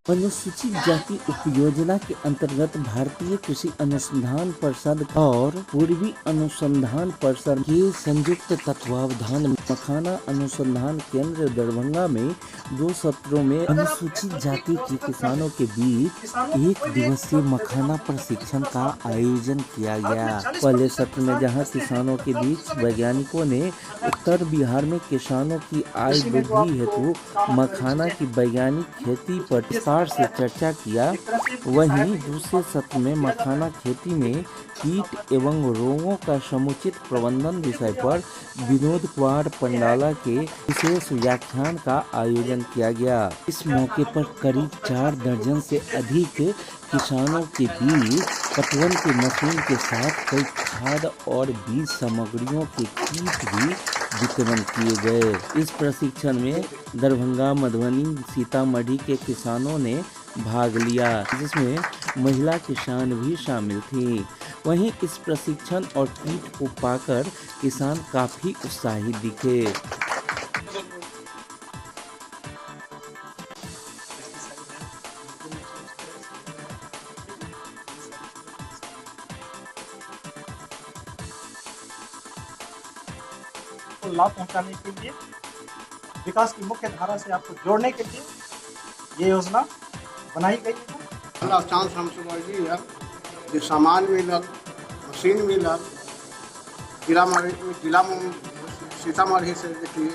अनुसूचित जाति उपयोजना के अंतर्गत भारतीय कृषि अनुसंधान परिषद और पूर्वी अनुसंधान परिषद के संयुक्त तत्वावधान में मखाना अनुसंधान केंद्र दरभंगा में 2 सत्रों में अनुसूचित जाति के किसानों के बीच 1 दिवसीय मखाना प्रशिक्षण का आयोजन किया गया। पहले सत्र में जहां किसानों के बीच वैज्ञानिकों ने उत्तर बिहार में किसानों की आय वृद्धि हेतु मखाना की वैज्ञानिक खेती पर विस्तार से चर्चा किया, वहीं दूसरे सत्र में मखाना खेती में कीट एवं रोगों का समुचित प्रबंधन विषय पर विनोद कुमार पंडाला के विशेष व्याख्यान का आयोजन किया गया। इस मौके पर करीब 4 दर्जन से अधिक किसानों के बीच पटवन की मशीन के साथ कई खाद और बीज सामग्रियों के किट भी वितरण किए गए। इस प्रशिक्षण में दरभंगा, मधुबनी, सीतामढ़ी के किसानों ने भाग लिया, जिसमें महिला किसान भी शामिल थी। वहीं इस प्रशिक्षण और किट को पाकर किसान काफी उत्साहित दिखे। को लाभ पहुंचाने के लिए, विकास की मुख्य धारा से आपको जोड़ने के लिए ये योजना बनाई गई है। चांस हमसे जी है जो सामान मिलल, मशीन मिलल, जिला सीतामढ़ी से देखिए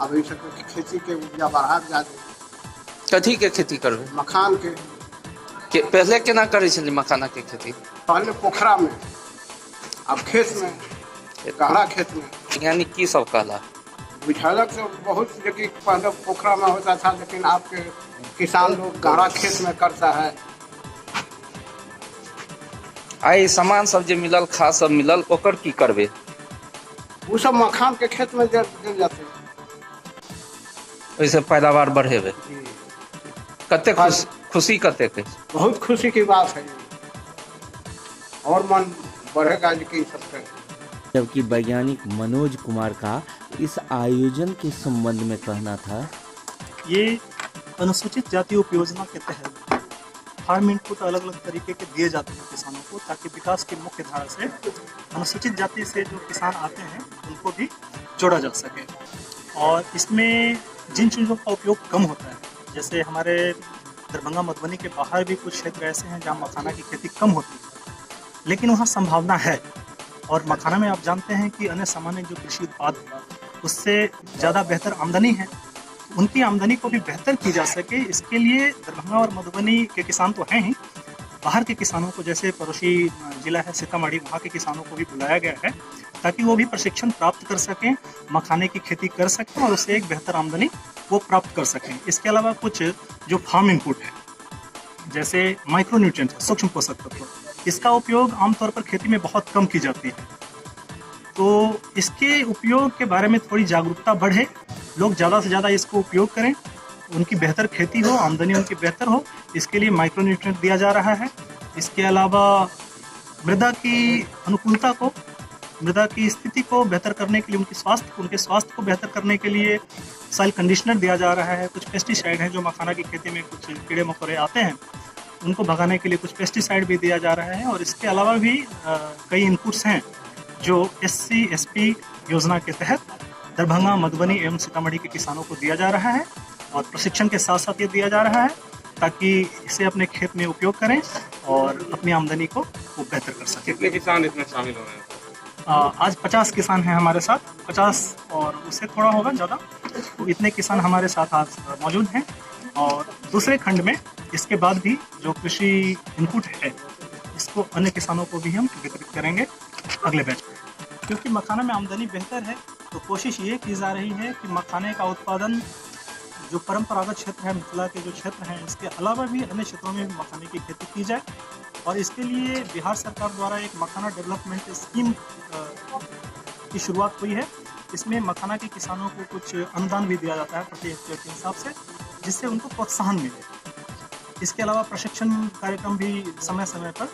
अभी खेती के उपजा बढ़ा जाते। कथी के खेती करबे? मखान के पहले केना करे छली मखाना के खेती? पहले पोखरा में, अब खेत में, गहरा खेत में। यानी की सब कहला? बुझलक से बहुत, लेकिन पहले पोखरा में होता था, लेकिन आपके किसान लोग गहरा खेत में करता है। आई सामान सब जो मिलल, खाद सब मिलल, ओकर की करबे? वो सब मखान के खेत में दे जाते, वैसे पैदावार बढ़ेबे। कते खुशी कते के? बहुत खुशी की बात है, और मन बढ़ेगा लेकिन सबके। जबकि वैज्ञानिक मनोज कुमार का इस आयोजन के संबंध में कहना था, ये अनुसूचित जाति उपयोजना के तहत फार्म इनपुट अलग अलग तरीके के दिए जाते हैं किसानों को, ताकि विकास की मुख्य धारा से अनुसूचित जाति से जो किसान आते हैं उनको भी जोड़ा जा सके। और इसमें जिन चीज़ों का उपयोग कम होता है, जैसे हमारे दरभंगा, मधुबनी के बाहर भी कुछ क्षेत्र ऐसे हैं जहाँ मखाना की खेती कम होती है, लेकिन वहाँ संभावना है। और मखाना में आप जानते हैं कि अन्य सामान्य जो कृषि उत्पाद है उससे ज़्यादा बेहतर आमदनी है, उनकी आमदनी को भी बेहतर की जा सके, इसके लिए दरभंगा और मधुबनी के किसान तो हैं ही, बाहर के किसानों को, जैसे पड़ोसी जिला है सीतामढ़ी, वहाँ के किसानों को भी बुलाया गया है ताकि वो भी प्रशिक्षण प्राप्त कर सकें, मखाने की खेती कर सकें और उससे एक बेहतर आमदनी वो प्राप्त कर सकें। इसके अलावा कुछ जो फार्म इनपुट है, जैसे माइक्रो न्यूट्रिएंट है, सूक्ष्म पोषक तत्व, इसका उपयोग आमतौर पर खेती में बहुत कम की जाती है। तो इसके उपयोग के बारे में थोड़ी जागरूकता बढ़े, लोग ज़्यादा से ज़्यादा इसको उपयोग करें, उनकी बेहतर खेती हो, आमदनी उनकी बेहतर हो, इसके लिए माइक्रो न्यूट्रिएंट दिया जा रहा है। इसके अलावा मृदा की अनुकूलता को, मृदा की स्थिति को बेहतर करने के लिए, उनके स्वास्थ्य को बेहतर करने के लिए सॉइल कंडीशनर दिया जा रहा है। कुछ पेस्टिसाइड हैं जो मखाना की खेती में कुछ कीड़े मकोड़े आते हैं, उनको भगाने के लिए कुछ पेस्टिसाइड भी दिया जा रहा है। और इसके अलावा भी कई इनपुट्स हैं जो SC/SP योजना के तहत दरभंगा, मधुबनी एवं सीतामढ़ी के किसानों को दिया जा रहा है, और प्रशिक्षण के साथ साथ ये दिया जा रहा है ताकि इसे अपने खेत में उपयोग करें और अपनी आमदनी को वो बेहतर कर सकें। कितने किसान इसमें शामिल हो रहे हैं? आज 50 किसान हैं हमारे साथ, 50 और उससे थोड़ा होगा ज़्यादा, तो इतने किसान हमारे साथ आज मौजूद हैं। और दूसरे खंड में इसके बाद भी जो कृषि इनपुट है, इसको अन्य किसानों को भी हम वितरित करेंगे अगले बैच में। क्योंकि मखाना में आमदनी बेहतर है, तो कोशिश ये की जा रही है कि मखाने का उत्पादन जो परंपरागत क्षेत्र है, मिथिला के जो क्षेत्र हैं, इसके अलावा भी अन्य क्षेत्रों में मखाने की खेती की जाए। और इसके लिए बिहार सरकार द्वारा एक मखाना डेवलपमेंट स्कीम की शुरुआत हुई है। इसमें मखाना के किसानों को कुछ अनुदान भी दिया जाता है प्रति हेक्टेयर के हिसाब से, जिससे उनको प्रोत्साहन मिले। इसके अलावा प्रशिक्षण कार्यक्रम भी समय समय पर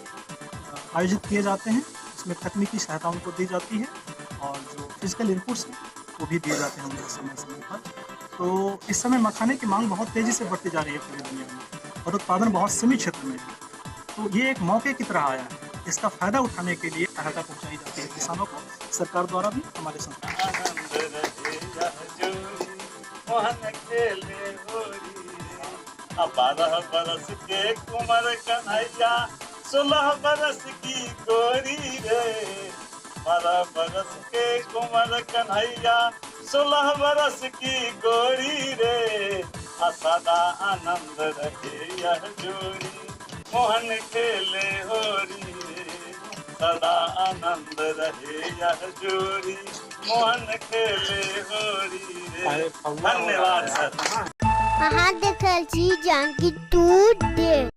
आयोजित किए जाते हैं, इसमें तकनीकी सहायता उनको दी जाती है, और जो फिजिकल इनपुट्स हैं वो भी दिए जाते हैं उनको समय समय पर। तो इस समय मखाने की मांग बहुत तेज़ी से बढ़ती जा रही है पूरी दुनिया में। और उत्पादन बहुत सीमित क्षेत्र में है। तो ये एक मौके की तरह आया है। इसका फायदा उठाने के लिए सहायता पहुंचाई जाती है किसानों को सरकार द्वारा भी हमारे संस्थान। आनंद रहे यह जोड़ी, मोहन खेले होरी रे। 12 बरस के कुंवर कन्हैया, 16 बरस की गोरी रे। 12 बरस के कुंवर कन्हैया, 16 बरस की गोरी रे। सदा आनंद रहे यह जोड़ी, मोहन खेले होरी रे। सदा आनंद रहे यह जोड़ी, मोहन खेले होरी रे। धन्यवाद सर। महादेव जानकी तू दे।